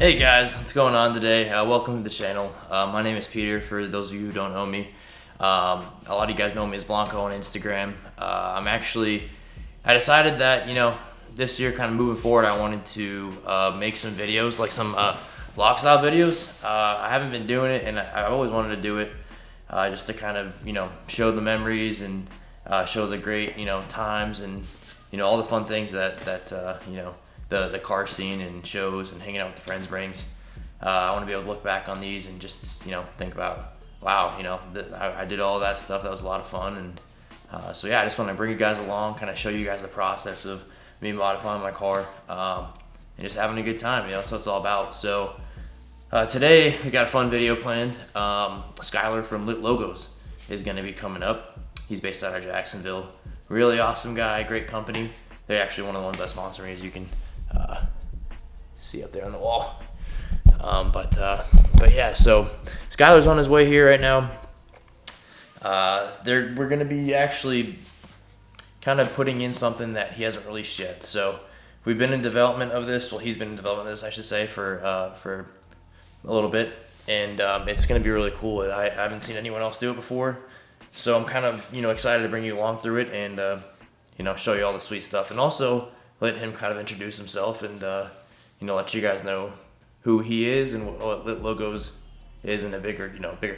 Hey guys, what's going on today? Welcome to the channel. My name is Peter, for those of you who don't know me. A lot of you guys know me as Blanko on Instagram. I decided that, this year kind of moving forward, I wanted to make some videos, like some vlog style videos. I haven't been doing it, and I've always wanted to do it just to kind of, show the memories and show the great, times and, all the fun things that the car scene and shows and hanging out with the friends brings. I want to be able to look back on these and just think about, wow, I did all that stuff. That was a lot of fun. And so yeah, I just want to bring you guys along, kind of show you guys the process of me modifying my car and just having a good time. That's what it's all about. So today we got a fun video planned. Skyler from LitLogos is going to be coming up. He's based out of Jacksonville. Really awesome guy, great company. They're actually one of the ones that sponsor me, as you can see up there on the wall. But yeah, so Skyler's on his way here right now. We're gonna be actually kind of putting in something that he hasn't released yet. So we've been in development of this. Well, he's been in development of this, I should say, for a little bit, and it's gonna be really cool. I haven't seen anyone else do it before, so I'm kind of excited to bring you along through it and show you all the sweet stuff, and also let him kind of introduce himself and let you guys know who he is and what LitLogos is in a bigger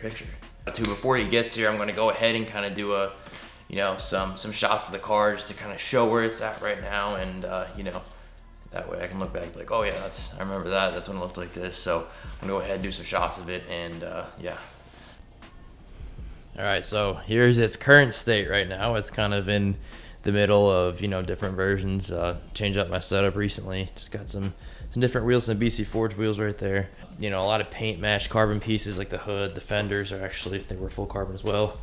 picture. Before he gets here, I'm going to go ahead and kind of do some shots of the car just to kind of show where it's at right now, and that way I can look back and be like, oh yeah, I remember that. That's when it looked like this. So I'm going to go ahead and do some shots of it, and yeah. All right, so here's its current state right now. It's kind of in the middle of different versions. Changed up my setup recently. Just got some different wheels, some BC Forge wheels right there. A lot of paint mashed carbon pieces, like the hood, the fenders are actually, they were full carbon as well.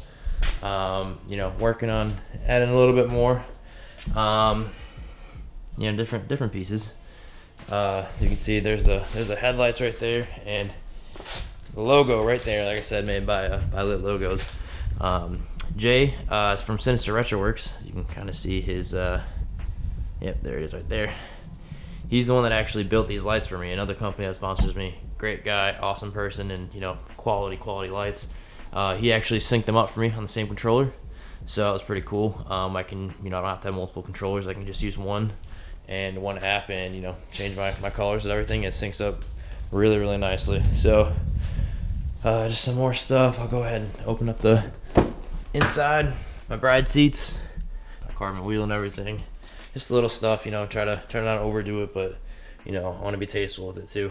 Working on adding a little bit more. Different pieces. You can see there's the headlights right there, and the logo right there, like I said, made by LitLogos. Jay is from Sinister Retroworks. You can kind of see his yep, there it is right there. He's the one that actually built these lights for me. Another company that sponsors me. Great guy, awesome person, and quality lights. He actually synced them up for me on the same controller, so that was pretty cool. I can I don't have to have multiple controllers. I can just use one and one app, and change my colors and everything. It syncs up really nicely. So just some more stuff. I'll go ahead and open up the inside, my bride seats, carbon wheel and everything. Just little stuff, try to not overdo it, but I want to be tasteful with it too.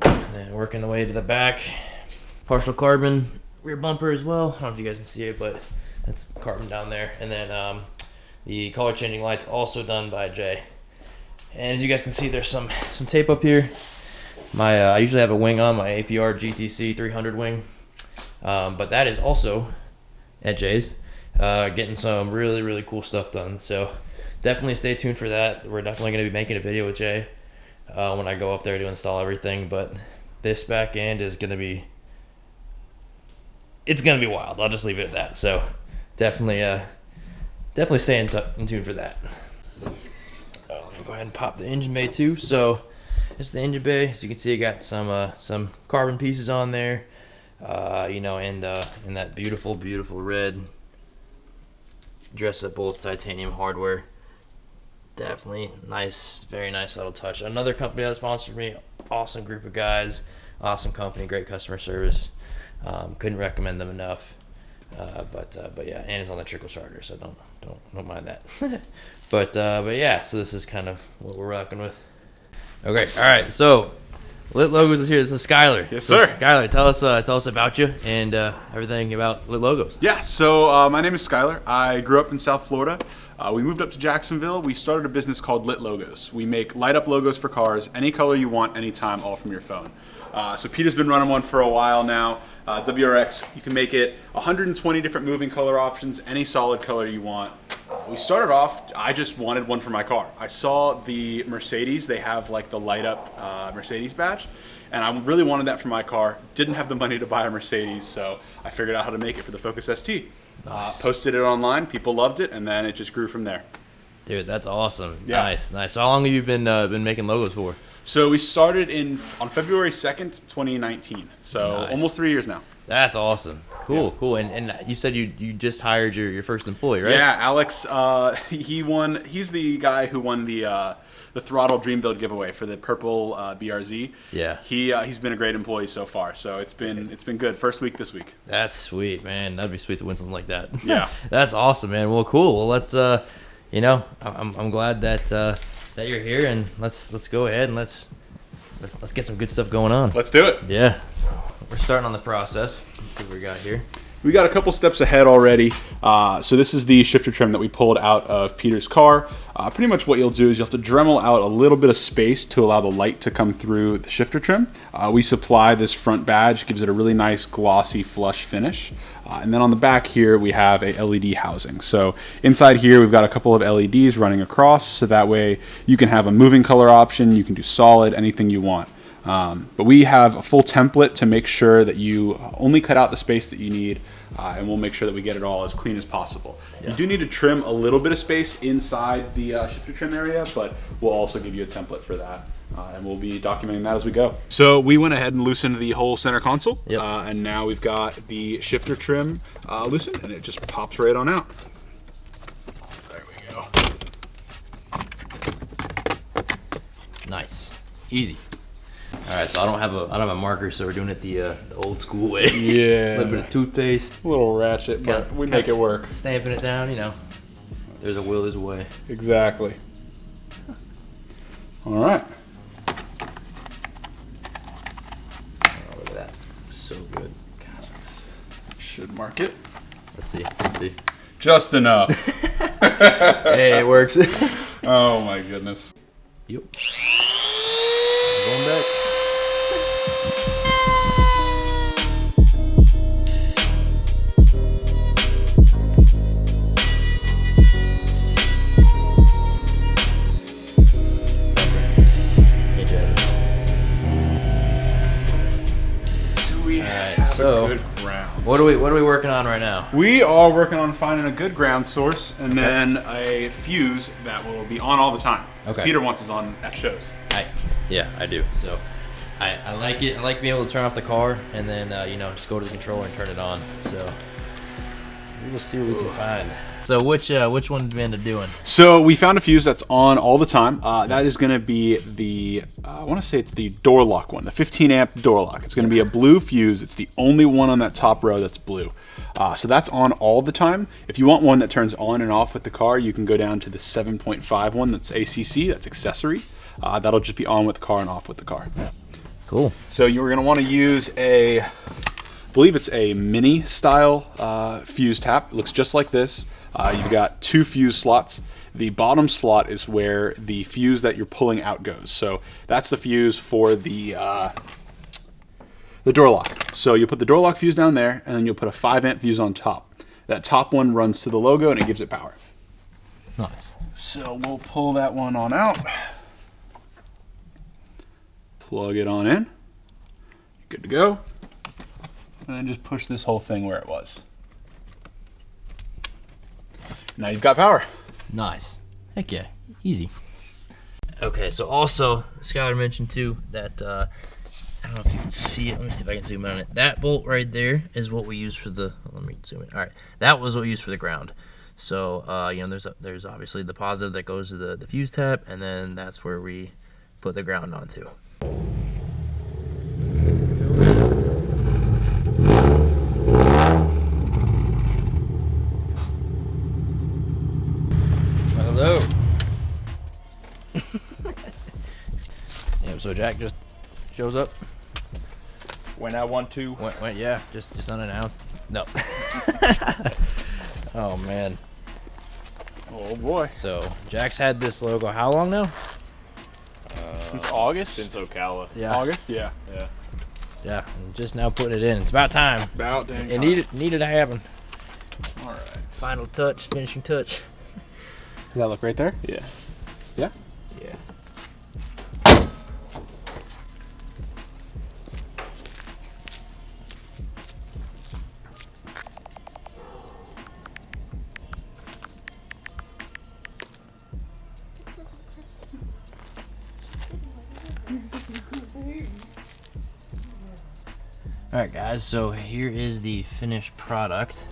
And then working the way to the back, partial carbon rear bumper as well. I don't know if you guys can see it, but that's carbon down there. And then the color changing lights also done by Jay. And as you guys can see, there's some tape up here. I usually have a wing on, my APR GTC 300 wing. But that is also at Jay's, getting some really cool stuff done. So definitely stay tuned for that. We're definitely going to be making a video with Jay when I go up there to install everything. But this back end is going to be, it's going to be wild. I'll just leave it at that. So definitely stay in tune for that. Let me go ahead and pop the engine bay too. So it's the engine bay. As you can see, I got some carbon pieces on there. And that beautiful red dress up bolts, titanium hardware. Definitely nice, very nice little touch. Another company that sponsored me, awesome group of guys, awesome company, great customer service. Couldn't recommend them enough. But yeah, and it's on the trickle starter, so don't mind that. but yeah, so this is kind of what we're rocking with. Okay, all right, so LitLogos is here. This is Skyler. Yes, sir. Skyler, tell us about you and everything about LitLogos. Yeah, so my name is Skyler. I grew up in South Florida. We moved up to Jacksonville. We started a business called LitLogos. We make light-up logos for cars, any color you want, anytime, all from your phone. So Peter's been running one for a while now. WRX, you can make it 120 different moving color options, any solid color you want. We started off, I just wanted one for my car. I saw the Mercedes, they have like the light up Mercedes badge, and I really wanted that for my car. Didn't have the money to buy a Mercedes, so I figured out how to make it for the Focus ST. Nice. Posted it online, people loved it, and then it just grew from there. Dude, that's awesome. Yeah. Nice. So how long have you been making logos for? So we started on February 2nd, 2019. So Nice. almost 3 years now. That's awesome. Cool, Yeah. cool. And you said you just hired your first employee, right? Yeah, Alex. He won. He's the guy who won the Throttle Dream Build giveaway for the purple BRZ. Yeah. He's been a great employee so far. So it's been good. First week this week. That's sweet, man. That'd be sweet to win something like that. Yeah. That's awesome, man. Well, cool. Well, let's I'm glad that you're here, and let's go ahead and let's get some good stuff going on. Let's do it. Yeah. We're starting on the process. Let's see what we got here. We got a couple steps ahead already. So this is the shifter trim that we pulled out of Peter's car. Pretty much what you'll do is you'll have to Dremel out a little bit of space to allow the light to come through the shifter trim. We supply this front badge, gives it a really nice glossy flush finish. And then on the back here we have a LED housing. So inside here we've got a couple of LEDs running across, so that way you can have a moving color option, you can do solid, anything you want. But we have a full template to make sure that you only cut out the space that you need, and we'll make sure that we get it all as clean as possible. Yeah. You do need to trim a little bit of space inside the shifter trim area, but we'll also give you a template for that, and we'll be documenting that as we go. So we went ahead and loosened the whole center console, Yep. And now we've got the shifter trim loosened, and it just pops right on out. There we go. Nice. Easy. All right, so I don't have a marker, so we're doing it the old school way. Yeah. A little bit of toothpaste, A little ratchet, but we make it work. stamping it down. There's a will, there's a way. Exactly. All right. Oh, look at that. So good. Should mark it. Let's see. Let's see. Just enough. Hey, it works. Oh my goodness. Yep. Going back. We have so a good ground. What are we working on right now? We are working on finding a good ground source and then a fuse that will be on all the time. Okay. Peter wants us on at shows. Yeah, I do. So I like it. I like being able to turn off the car and then just go to the controller and turn it on. So we'll see what we can find. So which one did we end up doing? So we found a fuse that's on all the time. That is going to be the, I want to say it's the door lock one, the 15 amp door lock. It's going to be a blue fuse. It's the only one on that top row that's blue. So that's on all the time. If you want one that turns on and off with the car, you can go down to the 7.5 one that's ACC, that's accessory. That'll just be on with the car and off with the car. Cool. So you're going to want to use I believe it's a mini style fuse tap. It looks just like this. You've got two fuse slots. The bottom slot is where the fuse that you're pulling out goes. So that's the fuse for the door lock. So you put the door lock fuse down there, and then you'll put a 5 amp fuse on top. That top one runs to the logo, and it gives it power. Nice. So we'll pull that one on out. Plug it on in. Good to go. And then just push this whole thing where it was. Now you've got power. Nice. Heck yeah. Easy. Okay, so also Skyler mentioned too that I don't know if you can see it. Let me see if I can zoom in on it. That bolt right there is what we use for the. Let me zoom in. All right, that was what we used for the ground. So there's obviously the positive that goes to the fuse tap, and then that's where we put the ground onto. Hello. Yeah, so Jack just shows up. When I want to. Went yeah, just unannounced. No. Oh man. Oh boy. So Jack's had this logo how long now? Since August? Since Ocala. Yeah. August? Yeah. Yeah, and just now putting it in. It's about time. About dang It time. needed to happen. All right. Final touch, finishing touch. Does that look right there? Yeah. Yeah? Yeah. All right, guys, so here is the finished product.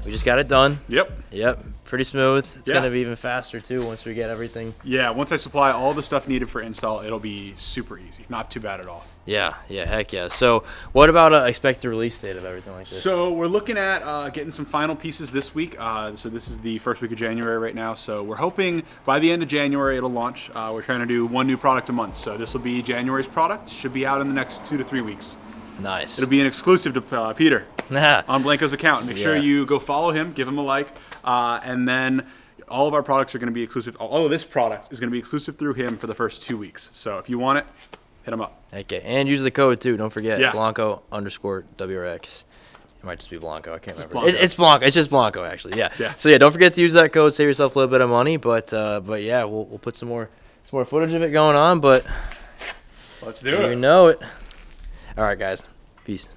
We just got it done. Yep. Pretty smooth. It's Yeah. gonna be even faster too once we get everything. Yeah, once I supply all the stuff needed for install, it'll be super easy. Not too bad at all. Yeah, heck yeah. So what about expected release date of everything like this? So we're looking at getting some final pieces this week. So this is the first week of January right now. So we're hoping by the end of January it'll launch. We're trying to do one new product a month. So this will be January's product. Should be out in the next 2 to 3 weeks. Nice. It'll be an exclusive to Peter on Blanko's account. Make sure Yeah. you go follow him, give him a like, and then all of our products are going to be exclusive. All of this product is going to be exclusive through him for the first 2 weeks. So if you want it, hit him up. Okay, and use the code too. Don't forget, Yeah. Blanko_WRX. It might just be Blanko. I can't remember. Blanko. It's Blanko. It's just Blanko, actually. Yeah. Yeah. So yeah, don't forget to use that code. Save yourself a little bit of money. But yeah, we'll put some more footage of it going on. But Let's do you know it. All right, guys. Peace.